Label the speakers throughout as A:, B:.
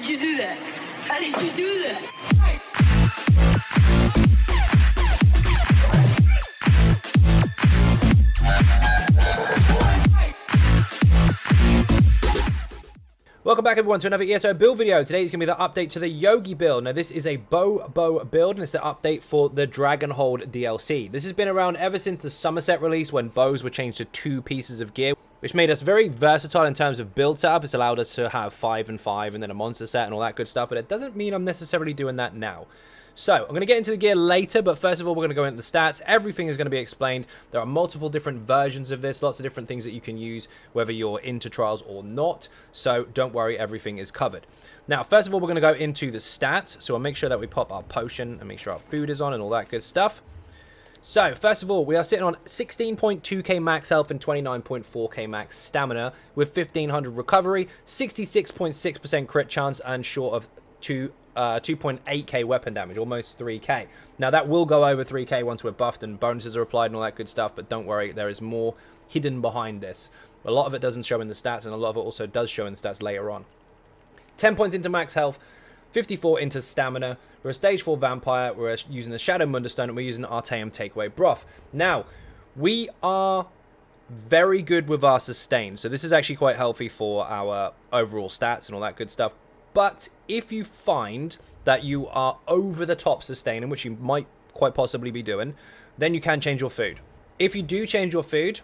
A: you do that? How did you do that?
B: Welcome back everyone to another ESO build video. Today is going to be the update to the Yogi build. Now this is a bow build and it's the update for the Dragonhold DLC. This has been around ever since the Summerset release when bows were changed to 2 pieces of gear, which made us very versatile in terms of build setup. It's allowed us to have 5 and 5 and then a monster set and all that good stuff, but it doesn't mean I'm necessarily doing that now. So, I'm going to get into the gear later, but first of all, we're going to go into the stats. Everything is going to be explained. There are multiple different versions of this, lots of different things that you can use, whether you're into trials or not. So, don't worry, everything is covered. Now, first of all, we're going to go into the stats. So, I'll make sure that we pop our potion and make sure our food is on and all that good stuff. So, first of all, we are sitting on 16.2k max health and 29.4k max stamina with 1500 recovery, 66.6% crit chance, and short of 2.8k weapon damage, almost 3k. Now that will go over 3k once we're buffed and bonuses are applied and all that good stuff, but don't worry, there is more hidden behind this. A lot of it doesn't show in the stats, and a lot of it also does show in the stats later on. 10 points into max health, 54 into stamina. We're a stage 4 vampire, we're using the Shadow Munderstone, and we're using Artaeum Takeaway Broth. Now, we are very good with our sustain, so this is actually quite healthy for our overall stats and all that good stuff. But if you find that you are over the top sustaining, which you might quite possibly be doing, then you can change your food. If you do change your food,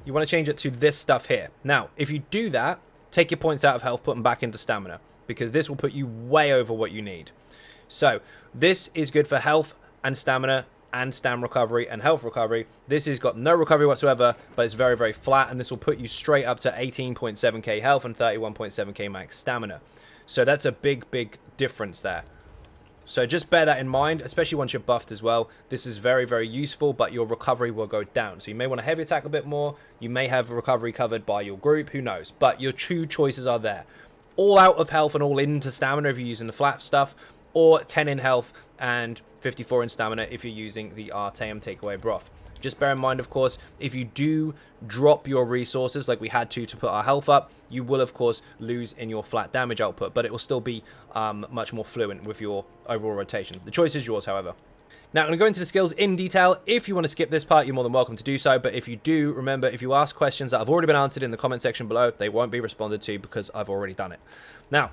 B: you want to change it to this stuff here. Now, if you do that, take your points out of health, put them back into stamina, because this will put you way over what you need. So, this is good for health and stamina and stam recovery and health recovery. This has got no recovery whatsoever, but it's very, very flat, and this will put you straight up to 18.7k health and 31.7k max stamina. So that's a big, big difference there. So just bear that in mind, especially once you're buffed as well. This is very, very useful, but your recovery will go down. So you may want to heavy attack a bit more. You may have recovery covered by your group, who knows. But your 2 choices are there. All out of health and all into stamina if you're using the flat stuff, or 10 in health and 54 in stamina if you're using the Artaeum Takeaway Broth. Just bear in mind, of course, if you do drop your resources like we had to put our health up, you will, of course, lose in your flat damage output, but it will still be much more fluent with your overall rotation. The choice is yours, however. Now, I'm going to go into the skills in detail. If you want to skip this part, you're more than welcome to do so, but if you do, remember, if you ask questions that have already been answered in the comment section below, they won't be responded to because I've already done it. Now,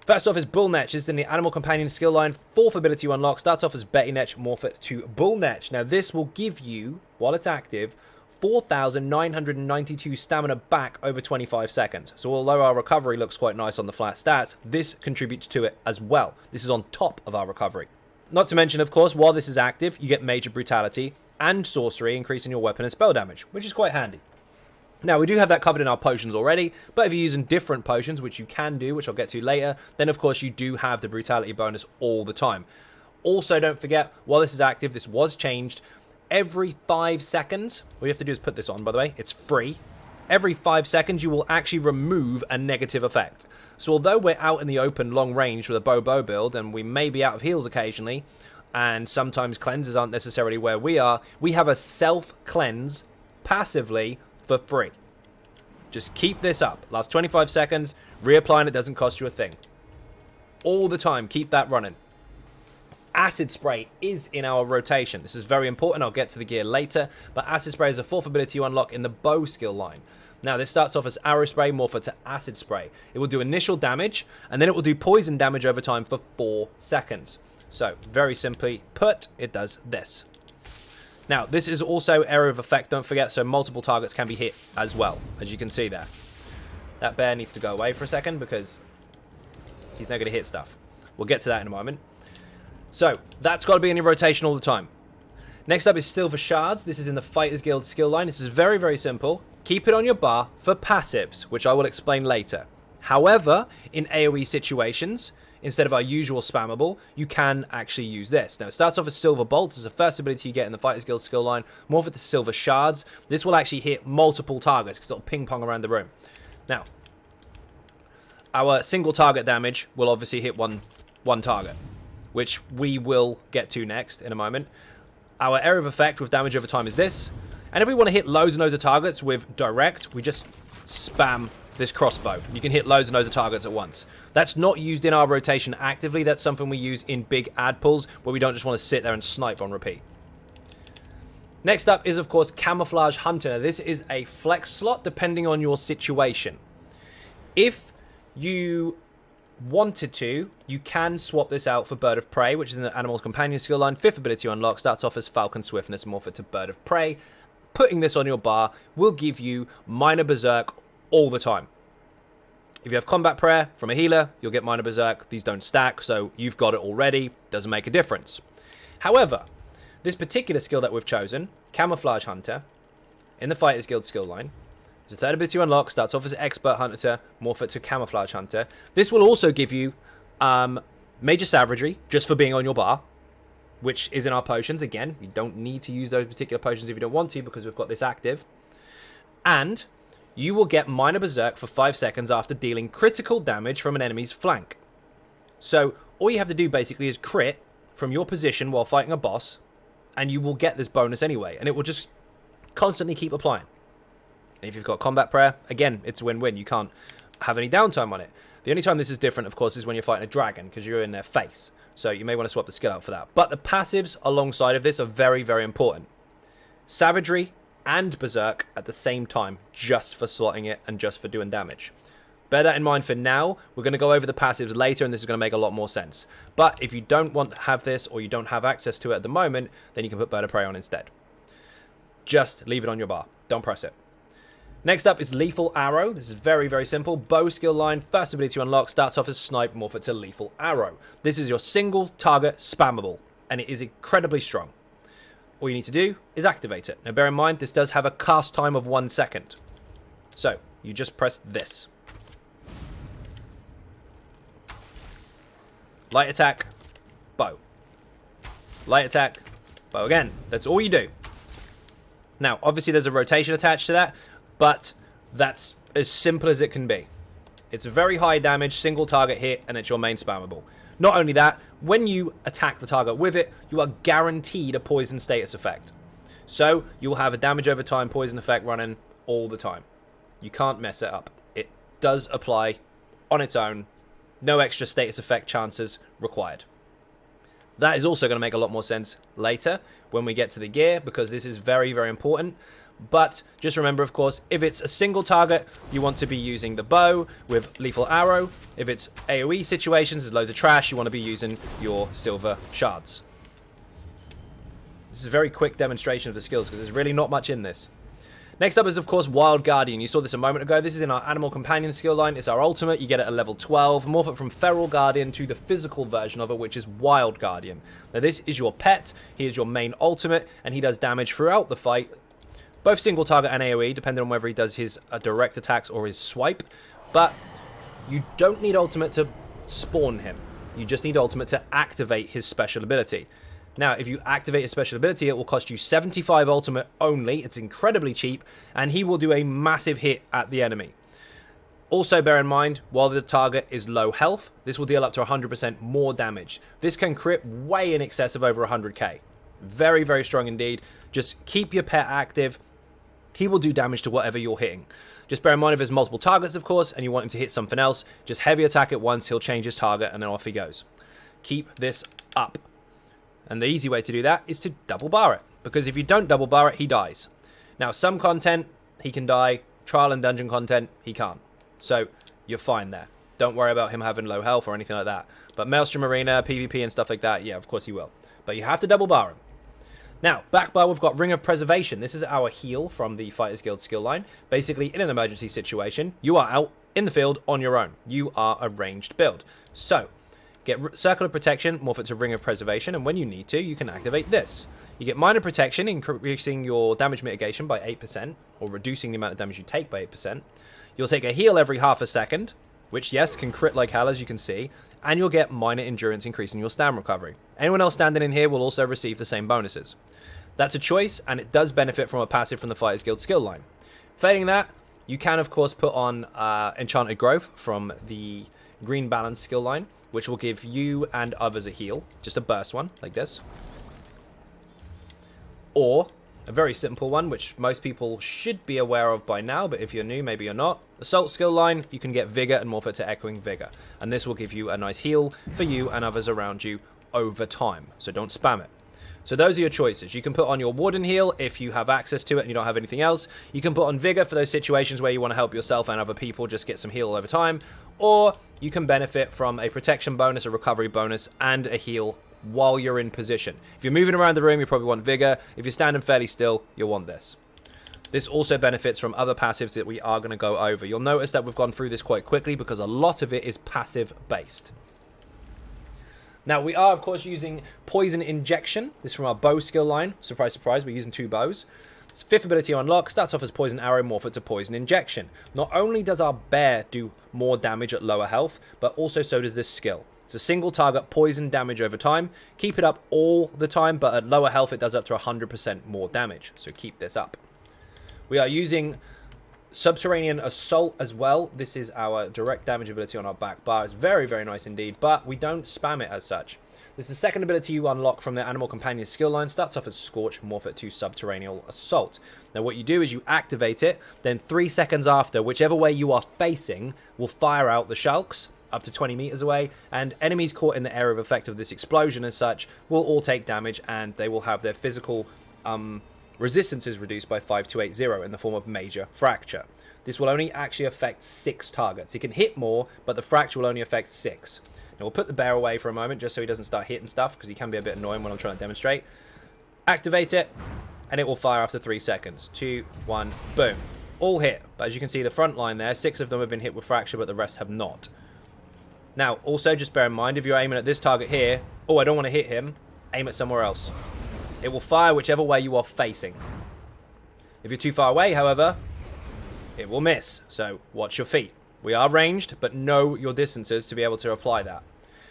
B: first off is Bullnetch. This is in the Animal Companion skill line. 4th ability unlock. Starts off as Betty Netch, morph it to Bullnetch. Now this will give you, while it's active, 4,992 stamina back over 25 seconds. So although our recovery looks quite nice on the flat stats, this contributes to it as well. This is on top of our recovery. Not to mention, of course, while this is active, you get Major Brutality and Sorcery, increasing your weapon and spell damage, which is quite handy. Now, we do have that covered in our potions already, but if you're using different potions, which you can do, which I'll get to later, then of course you do have the brutality bonus all the time. Also, don't forget, while this is active, this was changed. Every 5 seconds, all you have to do is put this on, by the way, it's free. Every 5 seconds, you will actually remove a negative effect. So although we're out in the open long range with a bow build, and we may be out of heals occasionally, and sometimes cleanses aren't necessarily where we are, we have a self-cleanse passively for free. Just keep this up. Last 25 seconds, reapplying it doesn't cost you a thing. All the time, keep that running. Acid Spray is in our rotation. This is very important. I'll get to the gear later, but Acid Spray is a 4th ability you unlock in the bow skill line. Now, this starts off as Arrow Spray, morph it to Acid Spray. It will do initial damage, and then it will do poison damage over time for 4 seconds. So, very simply put, it does this. Now, this is also area of effect, don't forget, so multiple targets can be hit as well, as you can see there. That bear needs to go away for a second because he's not going to hit stuff. We'll get to that in a moment. So, that's got to be in your rotation all the time. Next up is Silver Shards. This is in the Fighters Guild skill line. This is very, very simple. Keep it on your bar for passives, which I will explain later. However, in AoE situations, instead of our usual spammable, you can actually use this. Now, it starts off as Silver Bolts. It's the first ability you get in the Fighters Guild skill line. Morph it to Silver Shards. This will actually hit multiple targets because it'll ping-pong around the room. Now, our single target damage will obviously hit one target, which we will get to next in a moment. Our area of effect with damage over time is this. And if we want to hit loads and loads of targets with direct, we just spam this crossbow. You can hit loads and loads of targets at once. That's not used in our rotation actively. That's something we use in big ad pulls where we don't just want to sit there and snipe on repeat. Next up is, of course, Camouflage Hunter. Now, this is a flex slot depending on your situation. If you wanted to, you can swap this out for Bird of Prey, which is in the Animal Companion skill line. 5th ability unlock, starts off as Falcon Swiftness, morph it to Bird of Prey. Putting this on your bar will give you Minor Berserk all the time. If you have Combat Prayer from a healer, you'll get Minor Berserk. These don't stack, so you've got it already. Doesn't make a difference. However, this particular skill that we've chosen, Camouflage Hunter, in the Fighters Guild skill line, is a 3rd ability unlock, starts off as Expert Hunter, morph it to Camouflage Hunter. This will also give you Major Savagery, just for being on your bar, which is in our potions. Again, you don't need to use those particular potions if you don't want to, because we've got this active. And you will get Minor Berserk for 5 seconds after dealing critical damage from an enemy's flank. So all you have to do basically is crit from your position while fighting a boss, and you will get this bonus anyway, and it will just constantly keep applying. And if you've got Combat Prayer, again, it's a win-win. You can't have any downtime on it. The only time this is different, of course, is when you're fighting a dragon, because you're in their face. So you may want to swap the skill out for that. But the passives alongside of this are very, very important. Savagery and Berserk at the same time, just for slotting it and just for doing damage. Bear that in mind for now. We're going to go over the passives later, and this is going to make a lot more sense. But if you don't want to have this, or you don't have access to it at the moment, then you can put Bird of Prey on instead. Just leave it on your bar. Don't press it. Next up is Lethal Arrow. This is very, very simple. Bow skill line, 1st ability to unlock, starts off as Snipe, morph it to Lethal Arrow. This is your single target spammable, and it is incredibly strong. All you need to do is activate it. Now bear in mind, this does have a cast time of 1 second. So, you just press this. Light attack, bow. Light attack, bow again. That's all you do. Now, obviously there's a rotation attached to that, but that's as simple as it can be. It's a very high damage, single target hit, and it's your main spammable. Not only that, when you attack the target with it, you are guaranteed a poison status effect. So, you will have a damage over time poison effect running all the time. You can't mess it up. It does apply on its own. No extra status effect chances required. That is also going to make a lot more sense later when we get to the gear, because this is very, very important. But just remember, of course, if it's a single target, you want to be using the bow with Lethal Arrow. If it's AoE situations, there's loads of trash, you want to be using your silver shards. This is a very quick demonstration of the skills, because there's really not much in this. Next up is, of course, Wild Guardian. You saw this a moment ago. This is in our Animal Companion skill line. It's our ultimate. You get it at level 12. Morph it from Feral Guardian to the physical version of it, which is Wild Guardian. Now, this is your pet. He is your main ultimate, and he does damage throughout the fight. Both single target and AoE, depending on whether he does his direct attacks or his swipe. But you don't need ultimate to spawn him. You just need ultimate to activate his special ability. Now, if you activate his special ability, it will cost you 75 ultimate only. It's incredibly cheap, and he will do a massive hit at the enemy. Also, bear in mind, while the target is low health, this will deal up to 100% more damage. This can crit way in excess of over 100k. Very, very strong indeed. Just keep your pet active. He will do damage to whatever you're hitting. Just bear in mind, if there's multiple targets, of course, and you want him to hit something else, just heavy attack it once, he'll change his target, and then off he goes. Keep this up. And the easy way to do that is to double bar it, because if you don't double bar it, he dies. Now, some content, he can die. Trial and dungeon content, he can't. So, you're fine there. Don't worry about him having low health or anything like that. But Maelstrom Arena, PvP and stuff like that, yeah, of course he will. But you have to double bar him. Now, back bar, we've got Ring of Preservation. This is our heal from the Fighters Guild skill line. Basically, in an emergency situation, you are out in the field on your own. You are a ranged build. So, get Circle of Protection, morph it to Ring of Preservation, and when you need to, you can activate this. You get Minor Protection, increasing your damage mitigation by 8%, or reducing the amount of damage you take by 8%. You'll take a heal every half a second, which, yes, can crit like hell, as you can see, and you'll get Minor Endurance, increasing your stam recovery. Anyone else standing in here will also receive the same bonuses. That's a choice, and it does benefit from a passive from the Fighters Guild skill line. Failing that, you can, of course, put on Enchanted Growth from the Green Balance skill line, which will give you and others a heal. Just a burst one, like this. Or A very simple one, which most people should be aware of by now, but if you're new, maybe you're not. Assault skill line, you can get Vigor and morph it to Echoing Vigor. And this will give you a nice heal for you and others around you over time. So don't spam it. So those are your choices. You can put on your Warden heal if you have access to it and you don't have anything else. You can put on Vigor for those situations where you want to help yourself and other people just get some heal over time. Or you can benefit from a protection bonus, a recovery bonus, and a heal while you're in position. If you're moving around the room, you probably want Vigor. If you're standing fairly still, you'll want this. This also benefits from other passives that we are going to go over. You'll notice that we've gone through this quite quickly because a lot of it is passive based. Now, we are, of course, using Poison Injection. This is from our bow skill line. Surprise, surprise, we're using 2 bows. Its 5th ability on unlock starts off as Poison Arrow, morph it to Poison Injection. Not only does our bear do more damage at lower health, but also so does this skill. It's a single target poison damage over time. Keep it up all the time, but at lower health, it does up to 100% more damage. So keep this up. We are using Subterranean Assault as well. This is our direct damage ability on our back bar. It's very, very nice indeed, but we don't spam it as such. This is the 2nd ability you unlock from the Animal Companion skill line. Starts off as Scorch, morph it to Subterranean Assault. Now what you do is you activate it, then 3 seconds after, whichever way you are facing will fire out the shulks up to 20 meters away, and enemies caught in the area of effect of this explosion as such will all take damage, and they will have their physical resistance is reduced by 5280 in the form of Major Fracture. This will only actually affect 6 targets. It can hit more, but the fracture will only affect 6. Now we'll put the bear away for a moment just so he doesn't start hitting stuff, because he can be a bit annoying when I'm trying to demonstrate. Activate it, and it will fire after 3 seconds. 2, 1, boom. All hit. But as you can see, the front line there, 6 of them have been hit with fracture, but the rest have not. Now, also just bear in mind, if you're aiming at this target here, oh, I don't want to hit him, aim at somewhere else. It will fire whichever way you are facing. If you're too far away, however, it will miss. So watch your feet. We are ranged, but know your distances to be able to apply that.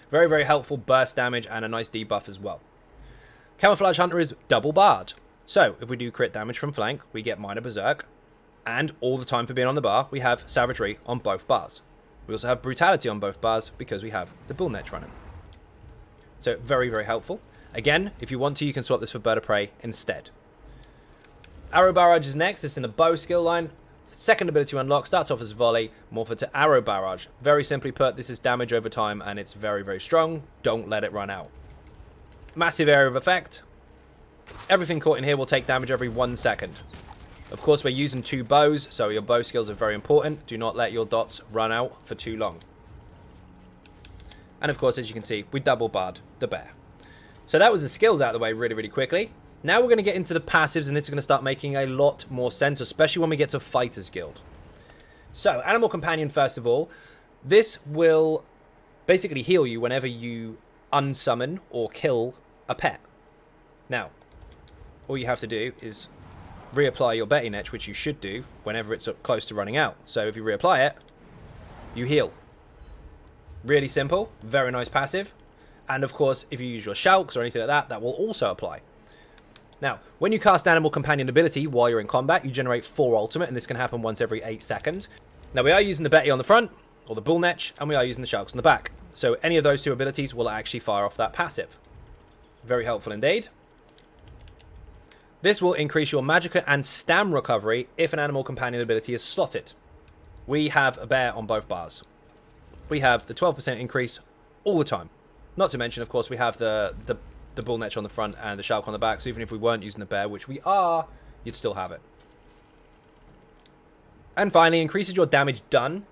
B: Very, very helpful burst damage and a nice debuff as well. Camouflage Hunter is double barred. So if we do crit damage from flank, we get Minor Berserk. And all the time for being on the bar, we have Savagery on both bars. We also have Brutality on both bars because we have the Bull Netch running. So very, very helpful. Again, if you want to, you can swap this for Bird of Prey instead. Arrow Barrage is next. It's in the bow skill line. 2nd ability to unlock starts off as Volley, morph it to Arrow Barrage. Very simply put, this is damage over time, and it's very, very strong. Don't let it run out. Massive area of effect. Everything caught in here will take damage every 1 second. Of course, we're using 2 bows, so your bow skills are very important. Do not let your dots run out for too long. And of course, as you can see, we double barred the bear. So that was the skills out of the way really, really quickly. Now we're going to get into the passives, and this is going to start making a lot more sense, especially when we get to Fighters Guild. So, Animal Companion, first of all. This will basically heal you whenever you unsummon or kill a pet. Now, all you have to do is reapply your Betty Netch, which you should do whenever it's close to running out. So if you reapply it, you heal. Really simple, very nice passive. And of course, if you use your Shulks or anything like that, that will also apply. Now, when you cast Animal Companion ability while you're in combat, you generate 4 ultimate, and this can happen once every 8 seconds. Now, we are using the Betty on the front, or the Bull Netch, and we are using the Shulks on the back. So any of those 2 abilities will actually fire off that passive. Very helpful indeed. This will increase your Magicka and Stam recovery if an Animal Companion ability is slotted. We have a bear on both bars. We have the 12% increase all the time. Not to mention, of course, we have the Bull Netch on the front and the Shulk on the back, so even if we weren't using the bear, which we are, you'd still have it. And finally, increases your damage done,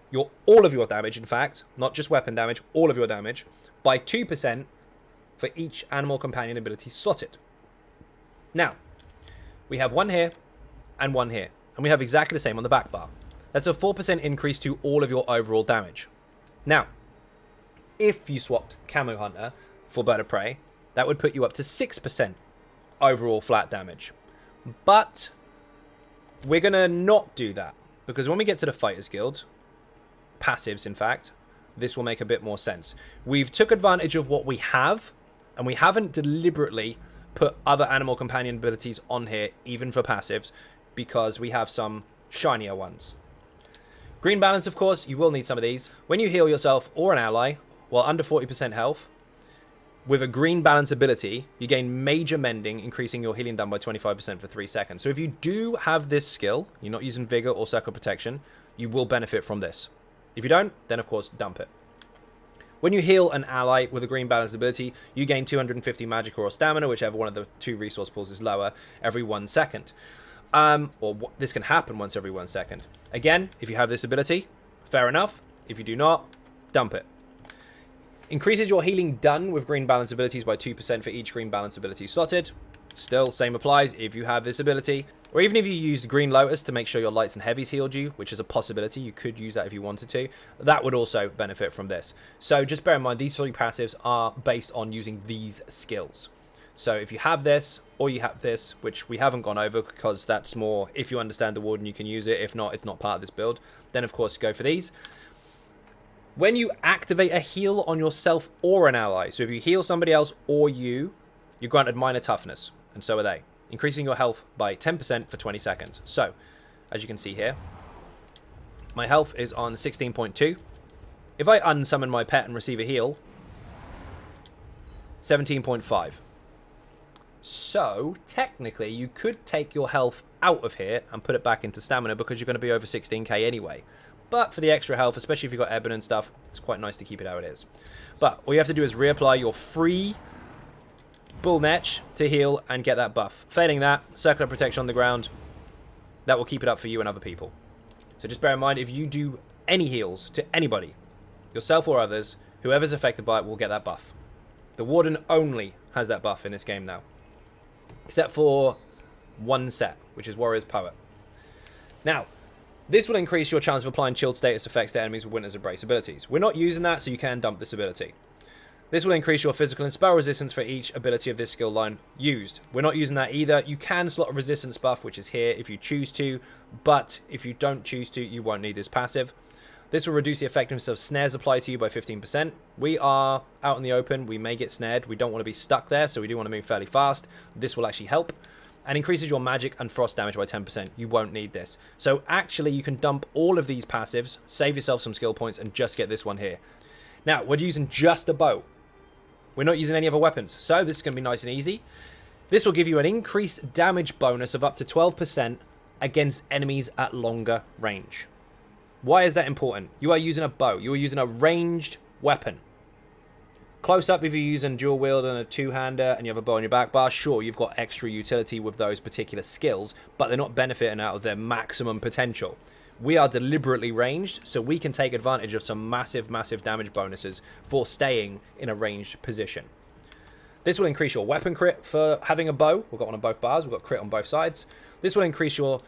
B: all of your damage, in fact, not just weapon damage, all of your damage, by 2% for each Animal Companion ability slotted. Now, we have 1 here and 1 here, and we have exactly the same on the back bar. That's a 4% increase to all of your overall damage. Now, if you swapped Camo Hunter for Bird of Prey, that would put you up to 6% overall flat damage. But we're going to not do that, because when we get to the Fighters Guild, passives in fact, this will make a bit more sense. We've took advantage of what we have, and we haven't deliberately put other Animal Companion abilities on here, even for passives, because we have some shinier ones. Green Balance, of course, you will need some of these. When you heal yourself or an ally while under 40% health, with a green balance ability, you gain major mending, increasing your healing done by 25% for 3 seconds. So if you do have this skill, you're not using Vigor or Circle Protection, you will benefit from this. If you don't, then of course dump it. When you heal an ally with a green balance ability, you gain 250 magic or stamina, whichever one of the 2 resource pools is lower, every 1 second. This can happen once every 1 second. Again, if you have this ability, fair enough. If you do not, dump it. Increases your healing done with green balance abilities by 2% for each green balance ability slotted. Still, same applies if you have this ability. Or even if you used Green Lotus to make sure your lights and heavies healed you, which is a possibility, you could use that if you wanted to. That would also benefit from this. So just bear in mind, these 3 passives are based on using these skills. So if you have this, or you have this, which we haven't gone over because that's more, if you understand the Warden, you can use it. If not, it's not part of this build. Then, of course, go for these. When you activate a heal on yourself or an ally, so if you heal somebody else or you're granted minor toughness, and so are they, increasing your health by 10% for 20 seconds. So, as you can see here, my health is on 16.2. If I unsummon my pet and receive a heal, 17.5. So, technically, you could take your health out of here and put it back into stamina because you're going to be over 16k anyway. But for the extra health, especially if you've got Ebon and stuff, it's quite nice to keep it how it is. But all you have to do is reapply your free Bull Netch to heal and get that buff. Failing that, Circular Protection on the ground, that will keep it up for you and other people. So just bear in mind, if you do any heals to anybody, yourself or others, whoever's affected by it will get that buff. The Warden only has that buff in this game now. Except for one set, which is Warrior's Poet. Now, this will increase your chance of applying chilled status effects to enemies with Winter's Embrace abilities. We're not using that, so you can dump this ability. This will increase your physical and spell resistance for each ability of this skill line used. We're not using that either. You can slot a resistance buff, which is here, if you choose to, but if you don't choose to, you won't need this passive. This will reduce the effectiveness of snares applied to you by 15%. We are out in the open. We may get snared. We don't want to be stuck there, so we do want to move fairly fast. This will actually help. And increases your magic and frost damage by 10%. You won't need this. So actually, you can dump all of these passives, save yourself some skill points, and just get this one here. Now, we're using just a bow. We're not using any other weapons. So this is going to be nice and easy. This will give you an increased damage bonus of up to 12% against enemies at longer range. Why is that important? You are using a bow. You are using a ranged weapon. Close up, if you're using dual wield and a two-hander and you have a bow on your back bar, sure, you've got extra utility with those particular skills, but they're not benefiting out of their maximum potential. We are deliberately ranged, so we can take advantage of some massive, massive damage bonuses for staying in a ranged position. This will increase your weapon crit for having a bow. We've got one on both bars. We've got crit on both sides. This will increase your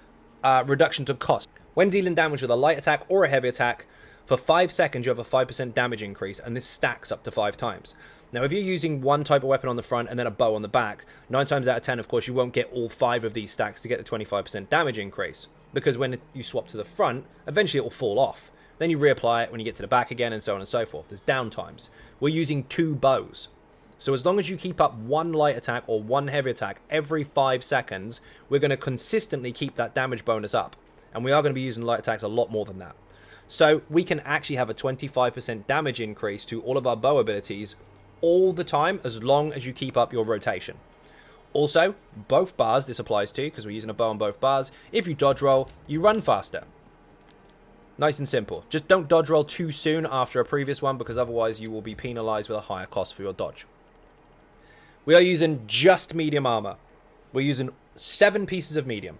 B: reduction to cost. When dealing damage with a light attack or a heavy attack, for 5 seconds, you have a 5% damage increase, and this stacks up to 5 times. Now, if you're using one type of weapon on the front and then a bow on the back, 9 times out of 10, of course, you won't get all 5 of these stacks to get the 25% damage increase. Because when you swap to the front, eventually it will fall off. Then you reapply it when you get to the back again, and so on and so forth. There's down times. We're using 2 bows. So as long as you keep up one light attack or one heavy attack every 5 seconds, we're going to consistently keep that damage bonus up. And we are going to be using light attacks a lot more than that. So we can actually have a 25% damage increase to all of our bow abilities all the time, as long as you keep up your rotation. Also, both bars this applies to, because we're using a bow on both bars. If you dodge roll, you run faster. Nice and simple. Just don't dodge roll too soon after a previous one, because otherwise you will be penalized with a higher cost for your dodge. We are using just medium armor. We're using 7 pieces of medium.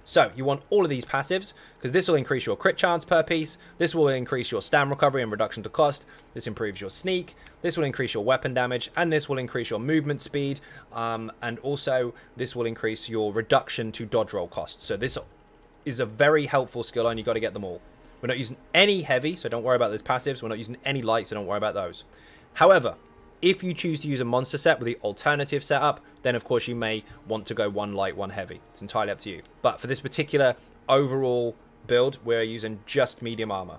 B: So, you want all of these passives, because this will increase your crit chance per piece, this will increase your stam recovery and reduction to cost, this improves your sneak, this will increase your weapon damage, and this will increase your movement speed, and also this will increase your reduction to dodge roll costs. So this is a very helpful skill, and you've got to get them all. We're not using any heavy, so don't worry about those passives. We're not using any light, so don't worry about those. However, if you choose to use a monster set with the alternative setup, then of course you may want to go 1 light, 1 heavy. It's entirely up to you. But for this particular overall build, we're using just medium armor.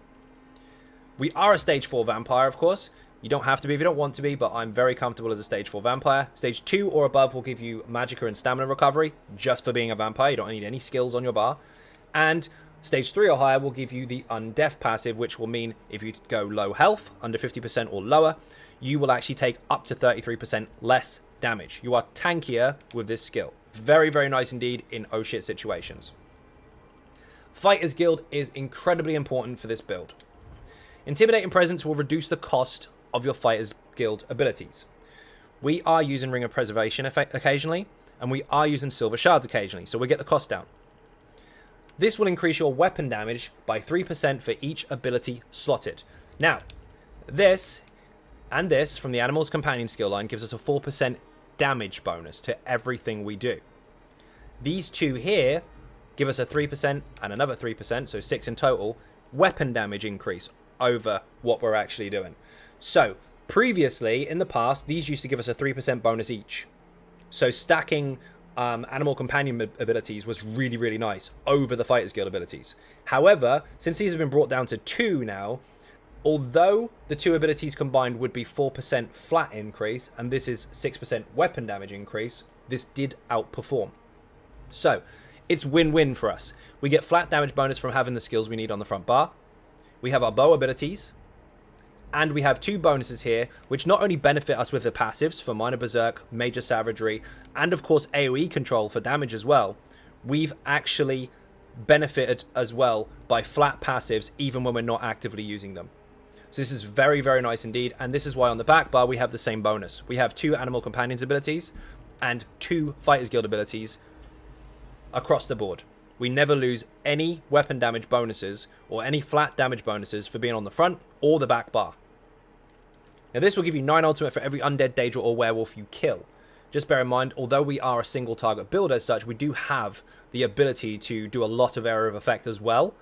B: We are a stage 4 vampire, of course. You don't have to be if you don't want to be, but I'm very comfortable as a stage 4 vampire. Stage 2 or above will give you magicka and stamina recovery, just for being a vampire. You don't need any skills on your bar. And Stage 3 or higher will give you the Undeath passive, which will mean if you go low health, under 50% or lower, you will actually take up to 33% less damage. You are tankier with this skill. Very, very nice indeed in oh shit situations. Fighter's Guild is incredibly important for this build. Intimidating Presence will reduce the cost of your Fighter's Guild abilities. We are using Ring of Preservation occasionally, and we are using Silver Shards occasionally, so we get the cost down. This will increase your weapon damage by 3% for each ability slotted. Now, this and this from the Animal's Companion skill line gives us a 4% damage bonus to everything we do. These two here give us a 3% and another 3%, so 6 in total, weapon damage increase over what we're actually doing. So, previously, in the past, these used to give us a 3% bonus each. So stacking Animal Companion abilities was really, really nice over the Fighter's Guild abilities. However, since these have been brought down to 2 now, although the 2 abilities combined would be 4% flat increase, and this is 6% weapon damage increase, this did outperform. So, it's win-win for us. We get flat damage bonus from having the skills we need on the front bar. We have our bow abilities. And we have 2 bonuses here, which not only benefit us with the passives for Minor Berserk, Major Savagery, and of course AoE control for damage as well. We've actually benefited as well by flat passives even when we're not actively using them. So this is very, very nice indeed, and this is why on the back bar we have the same bonus. We have 2 Animal Companions abilities and 2 Fighter's Guild abilities across the board. We never lose any weapon damage bonuses or any flat damage bonuses for being on the front or the back bar. Now this will give you 9 ultimate for every undead, daedra or werewolf you kill. Just bear in mind, although we are a single target build as such, we do have the ability to do a lot of area of effect as well.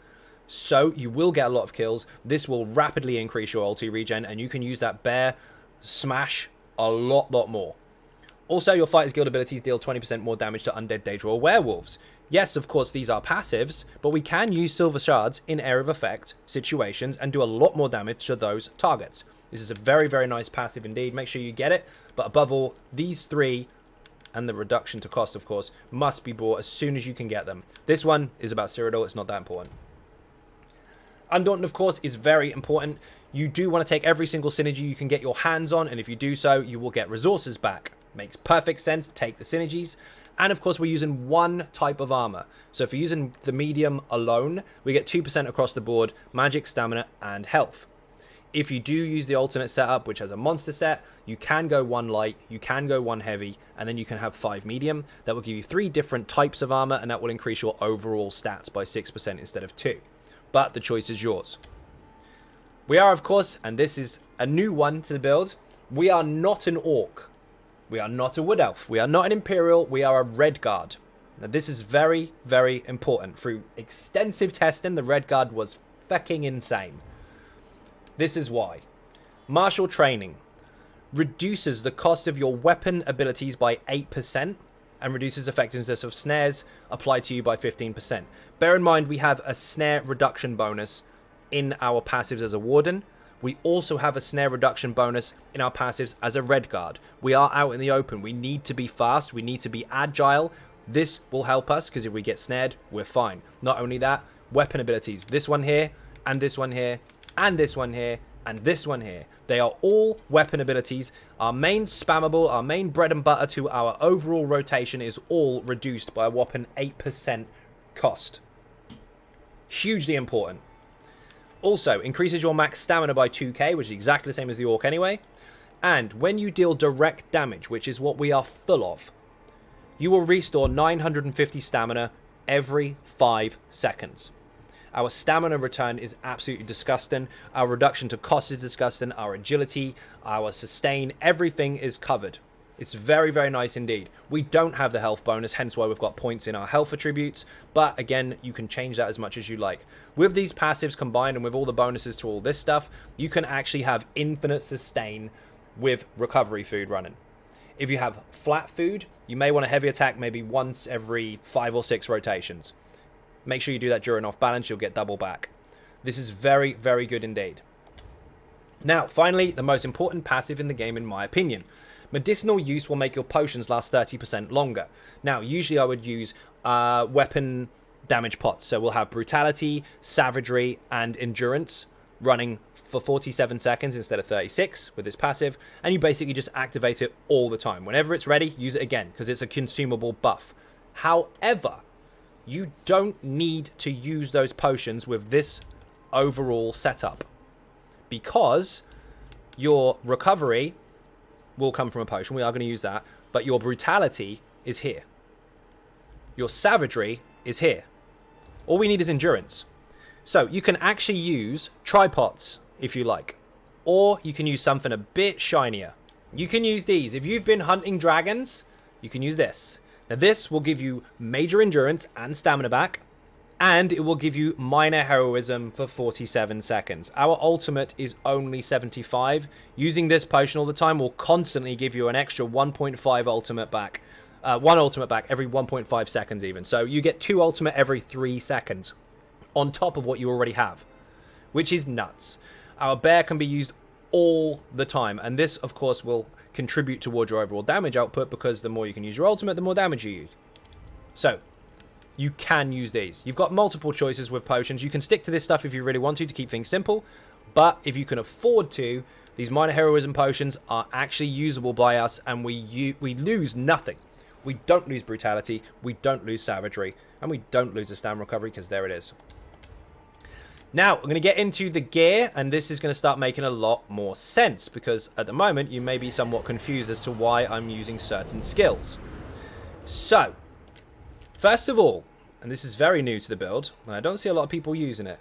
B: So you will get a lot of kills. This will rapidly increase your ulti regen, and you can use that bear smash a lot more. Also, your Fighter's Guild abilities deal 20% more damage to undead, daedra or werewolves. Yes, of course, these are passives, but we can use Silver Shards in area of effect situations and do a lot more damage to those targets. This is a very, very nice passive indeed. Make sure you get it. But above all, these 3, and the reduction to cost, of course, must be bought as soon as you can get them. This one is about Cyrodiil. It's not that important. Undaunted, of course, is very important. You do want to take every single synergy you can get your hands on, and if you do so, you will get resources back. Makes perfect sense. Take the synergies. And, of course, we're using 1 type of armor. So if you're using the medium alone, we get 2% across the board, magic, stamina, and health. If you do use the alternate setup, which has a monster set, you can go 1 light, you can go 1 heavy, and then you can have 5 medium. That will give you 3 different types of armor, and that will increase your overall stats by 6% instead of 2. But the choice is yours. We are, of course, and this is a new one to the build, we are not an orc. We are not a wood elf. We are not an imperial. We are a red guard. Now, this is very, very important. Through extensive testing, the red guard was fucking insane. This is why. Martial training reduces the cost of your weapon abilities by 8% and reduces effectiveness of snares applied to you by 15%. Bear in mind, we have a snare reduction bonus in our passives as a warden. We also have a snare reduction bonus in our passives as a red guard. We are out in the open. We need to be fast. We need to be agile. This will help us because if we get snared, we're fine. Not only that, weapon abilities. This one here, and this one here, and this one here, and this one here. They are all weapon abilities. Our main spammable, our main bread and butter to our overall rotation is all reduced by a whopping 8% cost. Hugely important. Also, increases your max stamina by 2k, which is exactly the same as the orc anyway. And when you deal direct damage, which is what we are full of, you will restore 950 stamina every 5 seconds. Our stamina return is absolutely disgusting. Our reduction to cost is disgusting. Our agility, our sustain, everything is covered. It's very, very nice indeed. We don't have the health bonus, hence why we've got points in our health attributes. But again, you can change that as much as you like. With these passives combined and with all the bonuses to all this stuff, you can actually have infinite sustain with recovery food running. If you have flat food, you may want a heavy attack maybe once every 5 or 6 rotations. Make sure you do that during off balance, you'll get double back. This is very, very good indeed. Now, finally, the most important passive in the game in my opinion. Medicinal use will make your potions last 30% longer. Now, usually I would use weapon damage pots. So we'll have brutality, savagery, and endurance running for 47 seconds instead of 36 with this passive, and you basically just activate it all the time. Whenever it's ready, use it again because it's a consumable buff. However, you don't need to use those potions with this overall setup because your recovery will come from a potion. We are going to use that, but your brutality is here. Your savagery is here. All we need is endurance. So you can actually use tripods if you like, or you can use something a bit shinier. You can use these. If you've been hunting dragons, you can use this. Now this will give you major endurance and stamina back, and it will give you minor heroism for 47 seconds. Our ultimate is only 75. Using this potion all the time will constantly give you an extra 1.5 ultimate back. One ultimate back every 1.5 seconds even. So you get 2 ultimate every 3 seconds on top of what you already have, which is nuts. Our bear can be used all the time, and this of course will contribute towards your overall damage output because the more you can use your ultimate, the more damage you use. So you can use these. You've got multiple choices with potions. You can stick to this stuff if you really want to keep things simple, but if you can afford to, these minor heroism potions are actually usable by us, and we lose nothing. We don't lose brutality, we don't lose savagery, and we don't lose the stamina recovery because there it is. Now, I'm going to get into the gear, and this is going to start making a lot more sense, because at the moment, you may be somewhat confused as to why I'm using certain skills. So, first of all, and this is very new to the build, and I don't see a lot of people using it,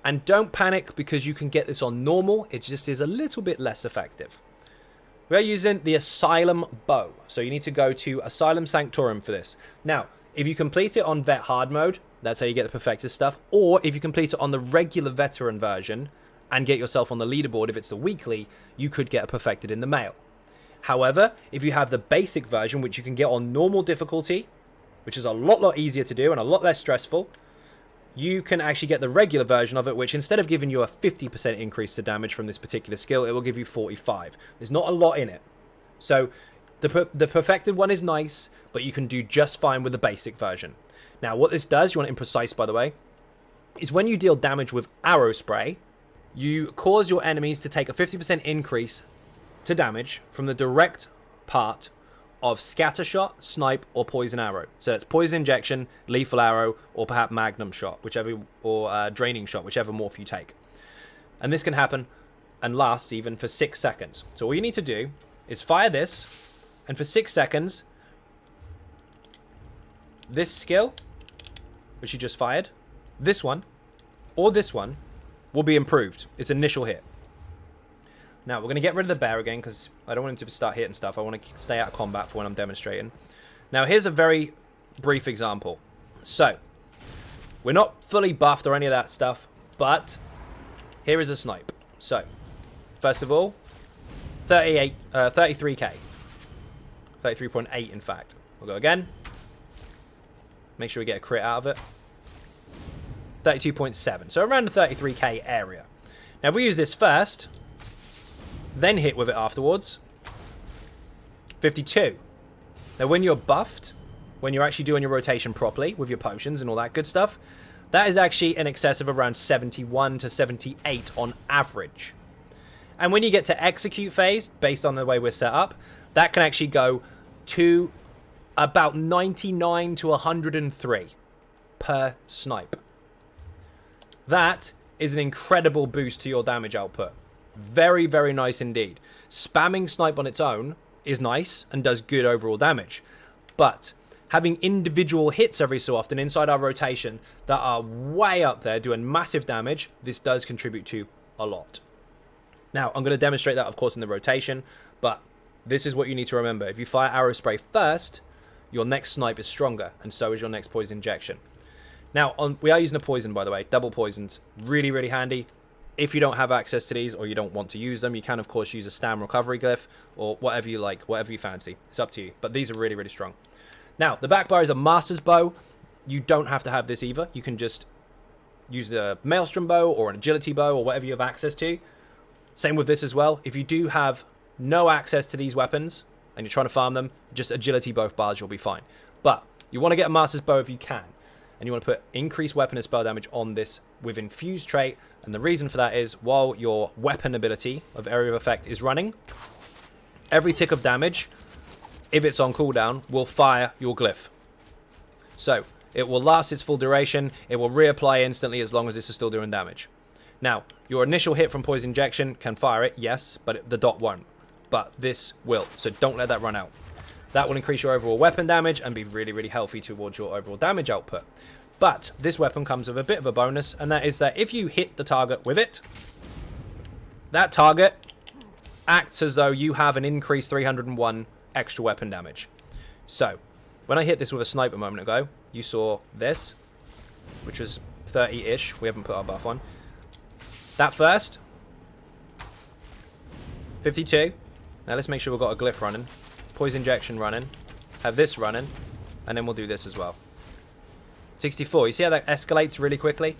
B: and don't panic because you can get this on normal, it just is a little bit less effective. We're using the Asylum Bow, so you need to go to Asylum Sanctorum for this. Now, if you complete it on Vet Hard mode, that's how you get the perfected stuff. Or if you complete it on the regular veteran version and get yourself on the leaderboard, if it's the weekly, you could get a perfected in the mail. However, if you have the basic version, which you can get on normal difficulty, which is a lot easier to do and a lot less stressful, you can actually get the regular version of it, which instead of giving you a 50% increase to damage from this particular skill, it will give you 45. There's not a lot in it. So the perfected one is nice, but you can do just fine with the basic version. Now, what this does, you want it in precise, by the way, is when you deal damage with arrow spray, you cause your enemies to take a 50% increase to damage from the direct part of scatter shot, snipe, or poison arrow. So that's poison injection, lethal arrow, or perhaps magnum shot, whichever, or draining shot, whichever morph you take. And this can happen and lasts even for 6 seconds. So all you need to do is fire this, and for 6 seconds, this skill, which you just fired, this one, or this one, will be improved. Its initial hit. Now, we're going to get rid of the bear again, because I don't want him to start hitting stuff. I want to stay out of combat for when I'm demonstrating. Now, here's a very brief example. So, we're not fully buffed or any of that stuff, but here is a snipe. So, first of all, 33k. 33.8, in fact. We'll go again. Make sure we get a crit out of it. 32.7. So around the 33k area. Now if we use this first, then hit with it afterwards, 52. Now when you're buffed, when you're actually doing your rotation properly with your potions and all that good stuff, that is actually in excess of around 71 to 78 on average. And when you get to execute phase, based on the way we're set up, that can actually go to about 99 to 103 per snipe. That is an incredible boost to your damage output. Very, very nice indeed. Spamming snipe on its own is nice and does good overall damage. But having individual hits every so often inside our rotation that are way up there doing massive damage, this does contribute to a lot. Now, I'm going to demonstrate that, of course, in the rotation, but this is what you need to remember. If you fire arrow spray first, your next snipe is stronger, and so is your next poison injection. Now, we are using a poison, by the way. Double poisons. Really, really handy. If you don't have access to these, or you don't want to use them, you can, of course, use a stam recovery glyph, or whatever you like, whatever you fancy. It's up to you. But these are really, really strong. Now, the back bar is a master's bow. You don't have to have this either. You can just use a maelstrom bow, or an agility bow, or whatever you have access to. Same with this as well. If you do have no access to these weapons, and you're trying to farm them, just agility both bars, you'll be fine. But you want to get a master's bow if you can. and you want to put increased weapon and spell damage on this with infused trait. And the reason for that is while your weapon ability of area of effect is running, every tick of damage, if it's on cooldown, will fire your glyph. So it will last its full duration. It will reapply instantly as long as this is still doing damage. Now, your initial hit from poison injection can fire it, yes, but the dot won't. But this will, so don't let that run out. That will increase your overall weapon damage and be really, really healthy towards your overall damage output. But this weapon comes with a bit of a bonus, and that is that if you hit the target with it, that target acts as though you have an increased 301 extra weapon damage. So, when I hit this with a sniper a moment ago, you saw this, which was 30-ish. We haven't put our buff on. That first, 52. Now let's make sure we've got a glyph running. Poison injection running. Have this running. And then we'll do this as well. 64. You see how that escalates really quickly?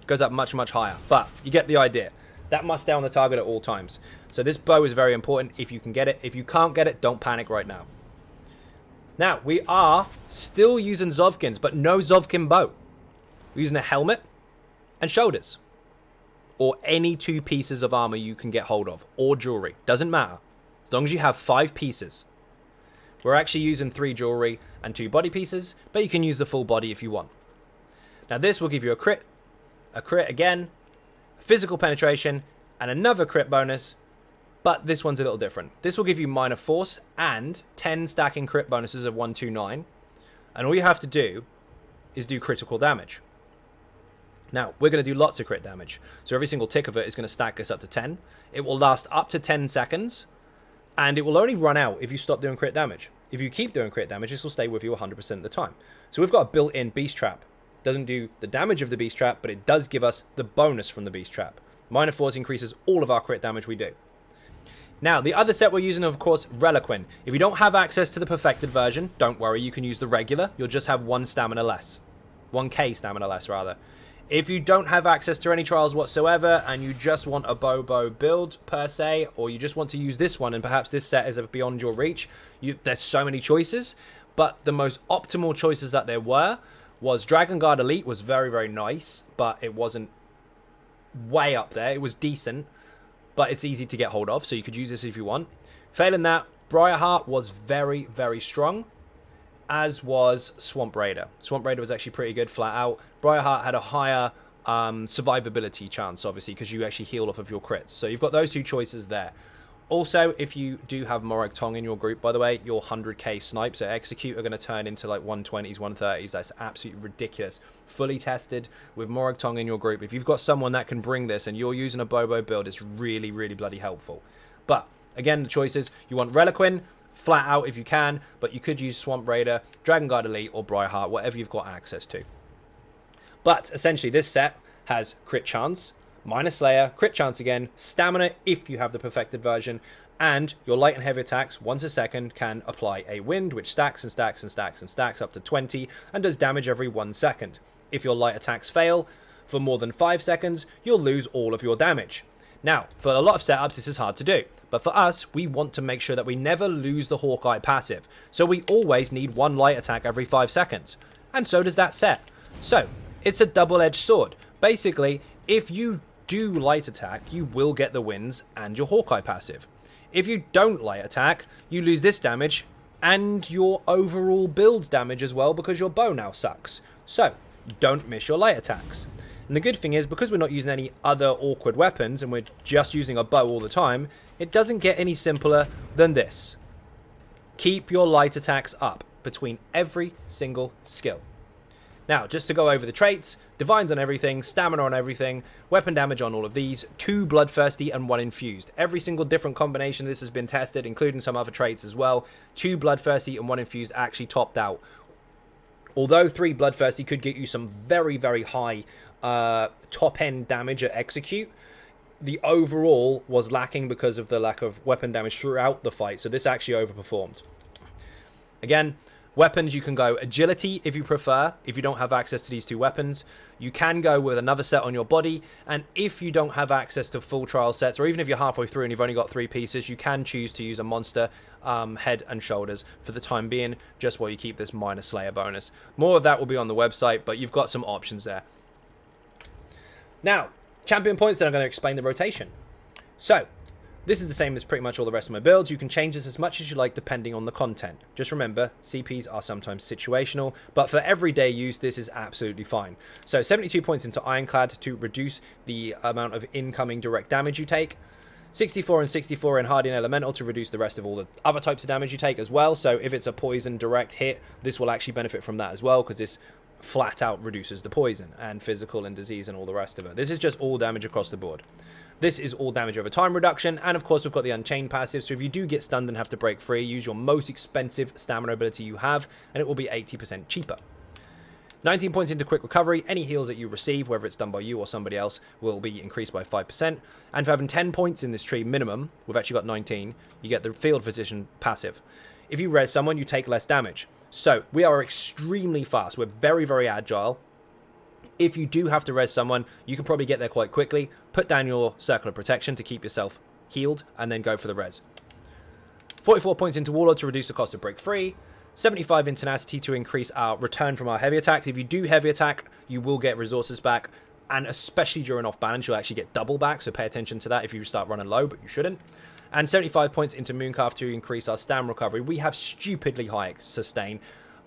B: Goes up much, much higher. But you get the idea. That must stay on the target at all times. So this bow is very important if you can get it. If you can't get it, don't panic right now. Now, we are still using Zovkins, but no Zovkin bow. We're using a helmet and shoulders. Or any 2 pieces of armor you can get hold of. Or jewelry. Doesn't matter. As long as you have 5 pieces. We're actually using 3 jewelry and 2 body pieces, but you can use the full body if you want. Now this will give you a crit again, physical penetration, and another crit bonus, but this one's a little different. This will give you minor force and 10 stacking crit bonuses of 129, and all you have to do is do critical damage. Now, we're going to do lots of crit damage, so every single tick of it is going to stack us up to 10. It will last up to 10 seconds, and it will only run out if you stop doing crit damage. If you keep doing crit damage, this will stay with you 100% of the time. So we've got a built-in beast trap. Doesn't do the damage of the beast trap, but it does give us the bonus from the beast trap. Minor force increases all of our crit damage we do. Now, the other set we're using, of course, Reliquin. If you don't have access to the perfected version, don't worry, you can use the regular. You'll just have 1 stamina less. 1k stamina less, rather. If you don't have access to any trials whatsoever, and you just want a bow build, per se, or you just want to use this one, and perhaps this set is beyond your reach, there's so many choices, but the most optimal choices that there was Dragon Guard Elite was very, very nice, but it wasn't way up there. It was decent, but it's easy to get hold of, so you could use this if you want. Failing that, Briarheart was very, very strong, as was Swamp Raider. Swamp Raider was actually pretty good flat out. Briarheart had a higher survivability chance, obviously, because you actually heal off of your crits. So you've got those 2 choices there. Also, if you do have Morag Tong in your group, by the way, your 100k snipes at Execute are going to turn into like 120s, 130s. That's absolutely ridiculous. Fully tested with Morag Tong in your group. If you've got someone that can bring this and you're using a Bobo build, it's really, really bloody helpful. But, again, the choices, you want Reliquin, flat out if you can, but you could use Swamp Raider, Dragon Guard Elite, or Briarheart, whatever you've got access to. But, essentially, this set has crit chance, minor slayer, crit chance again, stamina if you have the perfected version, and your light and heavy attacks once a second can apply a wind, which stacks and stacks and stacks and stacks up to 20 and does damage every 1 second. If your light attacks fail for more than 5 seconds, you'll lose all of your damage. Now, for a lot of setups, this is hard to do, but for us, we want to make sure that we never lose the Hawkeye passive, so we always need 1 light attack every 5 seconds, and so does that set. So, it's a double-edged sword. Basically, if you do light attack, you will get the wins and your Hawkeye passive. If you don't light attack, you lose this damage and your overall build damage as well because your bow now sucks. So, don't miss your light attacks. And the good thing is, because we're not using any other awkward weapons and we're just using a bow all the time, it doesn't get any simpler than this. Keep your light attacks up between every single skill. Now, just to go over the traits, Divines on everything, Stamina on everything, weapon damage on all of these, 2 Bloodthirsty and 1 Infused. Every single different combination of this has been tested, including some other traits as well. 2 Bloodthirsty and 1 Infused actually topped out. Although 3 Bloodthirsty could get you some very, very high top-end damage at Execute, the overall was lacking because of the lack of weapon damage throughout the fight, so this actually overperformed. Again, Weapons, you can go agility if you prefer. If you don't have access to these two weapons, you can go with another set on your body. And if you don't have access to full trial sets, or even if you're halfway through and you've only got 3 pieces, you can choose to use a monster head and shoulders for the time being, just while you keep this minor slayer bonus. More of that will be on the website, but you've got some options there. Now, champion points, then I'm going to explain the rotation. So, this is the same as pretty much all the rest of my builds. You can change this as much as you like depending on the content. Just remember, CPs are sometimes situational, but for everyday use, this is absolutely fine. So 72 points into Ironclad to reduce the amount of incoming direct damage you take. 64 and 64 in Hardy and Elemental to reduce the rest of all the other types of damage you take as well. So if it's a poison direct hit, this will actually benefit from that as well, because this flat out reduces the poison and physical and disease and all the rest of it. This is just all damage across the board. This is all damage over time reduction, and of course we've got the Unchained passive, so if you do get stunned and have to break free, use your most expensive stamina ability you have, and it will be 80% cheaper. 19 points into Quick Recovery. Any heals that you receive, whether it's done by you or somebody else, will be increased by 5%. And for having 10 points in this tree minimum, we've actually got 19, you get the Field Physician passive. If you res someone, you take less damage. So we are extremely fast. We're very, very agile. If you do have to res someone, you can probably get there quite quickly. Put down your Circle of Protection to keep yourself healed, and then go for the res. 44 points into Warlord to reduce the cost of break free. 75 in Tenacity to increase our return from our heavy attacks. If you do heavy attack, you will get resources back, and especially during off balance, you'll actually get double back, so pay attention to that if you start running low, but you shouldn't. And 75 points into Mooncalf to increase our stam recovery. We have stupidly high sustain.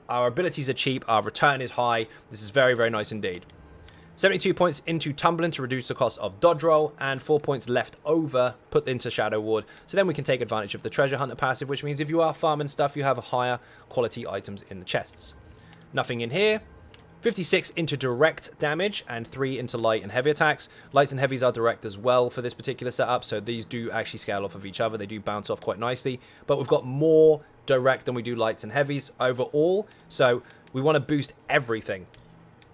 B: Our abilities are cheap, our return is high. This is very, very nice indeed. 72 points into Tumbling to reduce the cost of dodge roll, and 4 points left over put into Shadow Ward, so then we can take advantage of the Treasure Hunter passive, which means if you are farming stuff, you have higher quality items in the chests. Nothing in here. 56 into direct damage, and 3 into light and heavy attacks. Lights and heavies are direct as well for this particular setup, so these do actually scale off of each other. They do bounce off quite nicely, but we've got more direct than we do lights and heavies overall, so we want to boost everything,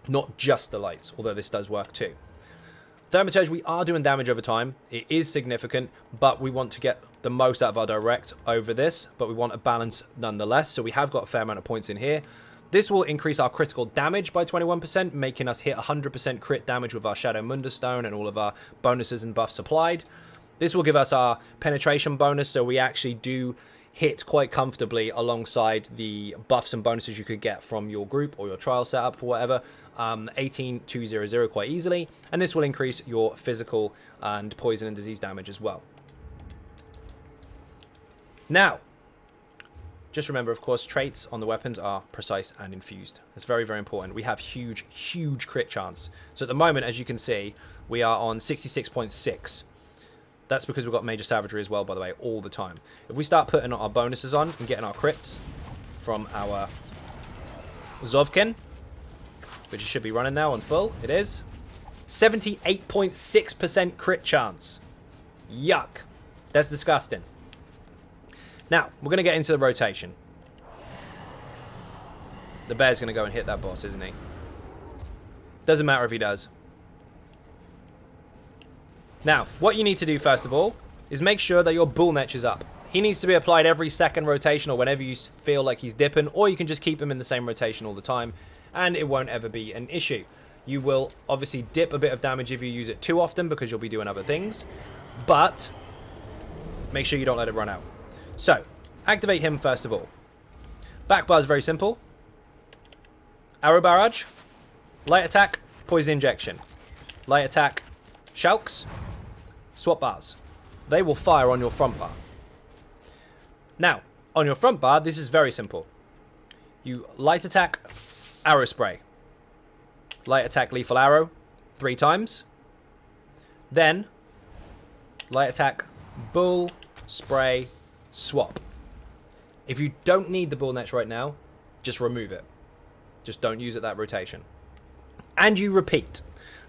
B: not just the lights, although this does work too. Thermaturge, we are doing damage over time. It is significant, but we want to get the most out of our direct over this, but we want a balance nonetheless, so we have got a fair amount of points in here. This will increase our critical damage by 21%, making us hit 100% crit damage with our Shadow Munda Stone and all of our bonuses and buffs supplied. This will give us our penetration bonus, so we actually do hit quite comfortably alongside the buffs and bonuses you could get from your group or your trial setup for whatever. 18200 quite easily, and this will increase your physical and poison and disease damage as well. Now, just remember, of course, traits on the weapons are precise and infused. It's very, very important. We have huge, huge crit chance. So at the moment, as you can see, we are on 66.6. That's because we've got Major Savagery as well, by the way, all the time. If we start putting our bonuses on and getting our crits from our Zovkin, which should be running now on full, it is 78.6% crit chance. Yuck. That's disgusting. Now, we're going to get into the rotation. The bear's going to go and hit that boss, isn't he? Doesn't matter if he does. Now, what you need to do first of all is make sure that your bull netch is up. He needs to be applied every second rotation or whenever you feel like he's dipping, or you can just keep him in the same rotation all the time, and it won't ever be an issue. You will obviously dip a bit of damage if you use it too often because you'll be doing other things, but make sure you don't let it run out. So, activate him first of all. Back bar is very simple. Arrow barrage, light attack, poison injection. Light attack, shulks, swap bars. They will fire on your front bar. Now, on your front bar, this is very simple. You light attack, arrow spray. Light attack, lethal arrow, 3 times. Then, light attack, bull, spray, swap. If you don't need the bull netch right now, just remove it. Just don't use it that rotation. And you repeat.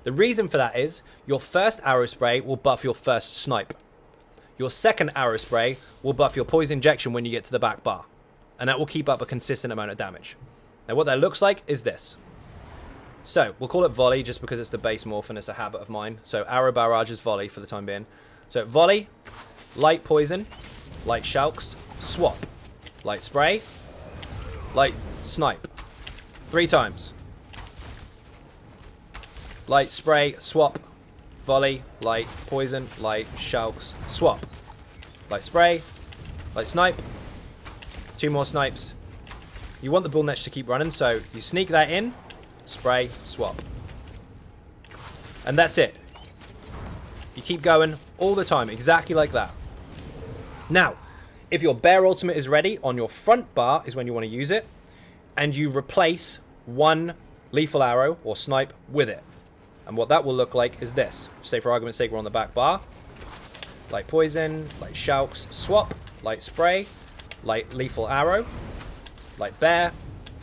B: The reason for that is your first arrow spray will buff your first snipe. Your second arrow spray will buff your poison injection when you get to the back bar. And that will keep up a consistent amount of damage. Now what that looks like is this. So we'll call it volley just because it's the base morph and it's a habit of mine. So arrow barrage is volley for the time being. So volley, light poison, light shulks, swap, light spray, light snipe. 3 times. Light, spray, swap. Volley, light, poison, light, shulks, swap. Light spray, light snipe. 2 more snipes. You want the bull netch to keep running, so you sneak that in, spray, swap. And that's it. You keep going all the time, exactly like that. Now, if your bear ultimate is ready, on your front bar is when you want to use it, and you replace 1 lethal arrow or snipe with it. And what that will look like is this. Say for argument's sake we're on the back bar. Light poison, light shulks, swap, light spray, light lethal arrow, light bear,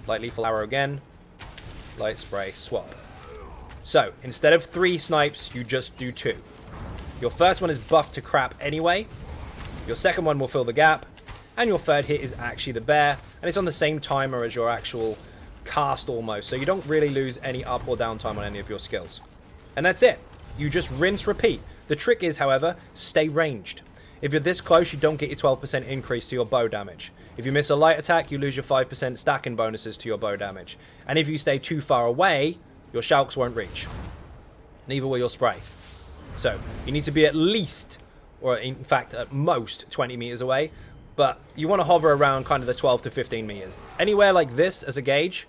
B: light lethal arrow again, light spray, swap. So, instead of 3 snipes, you just do 2. Your first one is buffed to crap anyway. Your second one will fill the gap. And your third hit is actually the bear. And it's on the same timer as your actual cast almost. So you don't really lose any up or down time on any of your skills. And that's it. You just rinse, repeat. The trick is, however, stay ranged. If you're this close, you don't get your 12% increase to your bow damage. If you miss a light attack, you lose your 5% stacking bonuses to your bow damage. And if you stay too far away, your shulks won't reach. Neither will your spray. So, you need to be at least, or in fact at most, 20 meters away. But you want to hover around kind of the 12 to 15 meters. Anywhere like this as a gauge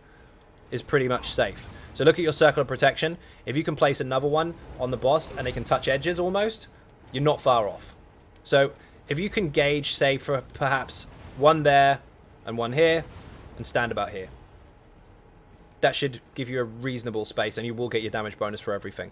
B: is pretty much safe. So look at your circle of protection. If you can place another one on the boss and they can touch edges almost, you're not far off. So if you can gauge, say, for perhaps 1 there and 1 here, and stand about here. That should give you a reasonable space, and you will get your damage bonus for everything.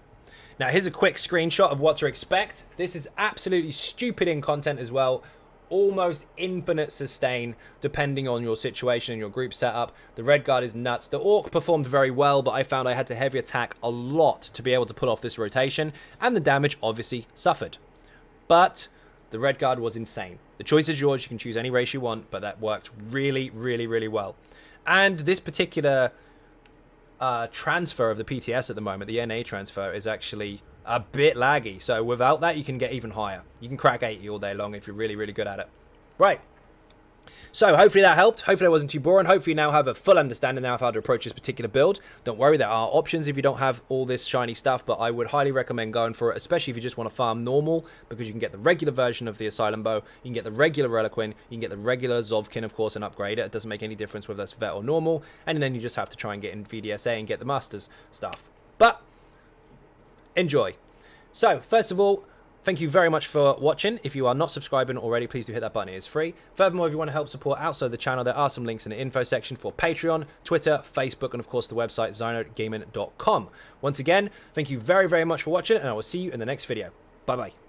B: Now, here's a quick screenshot of what to expect. This is absolutely stupid in content as well. Almost infinite sustain, depending on your situation and your group setup. The red guard is nuts. The orc performed very well, but I found I had to heavy attack a lot to be able to pull off this rotation, and the damage obviously suffered. But the red guard was insane. The choice is yours. You can choose any race you want, but that worked really, really, really well. And this particular transfer of the PTS at the moment, the NA transfer, is actually a bit laggy. So without that, you can get even higher. You can crack 80 all day long if you're really, really good at it. Right. So hopefully that helped. Hopefully it wasn't too boring. Hopefully you now have a full understanding now of how to approach this particular build. Don't worry, there are options if you don't have all this shiny stuff, but I would highly recommend going for it, especially if you just want to farm normal, because you can get the regular version of the Asylum Bow, you can get the regular Reliquin, you can get the regular Zovkin, of course, and upgrade it. It doesn't make any difference whether that's vet or normal, and then you just have to try and get in VDSA and get the Masters stuff. But enjoy. So, first of all, thank you very much for watching. If you are not subscribing already, please do hit that button. It is free. Furthermore, if you want to help support outside the channel, there are some links in the info section for Patreon, Twitter, Facebook, and of course the website XynodeGaming.com. Once again, thank you very, very much for watching, and I will see you in the next video. Bye-bye.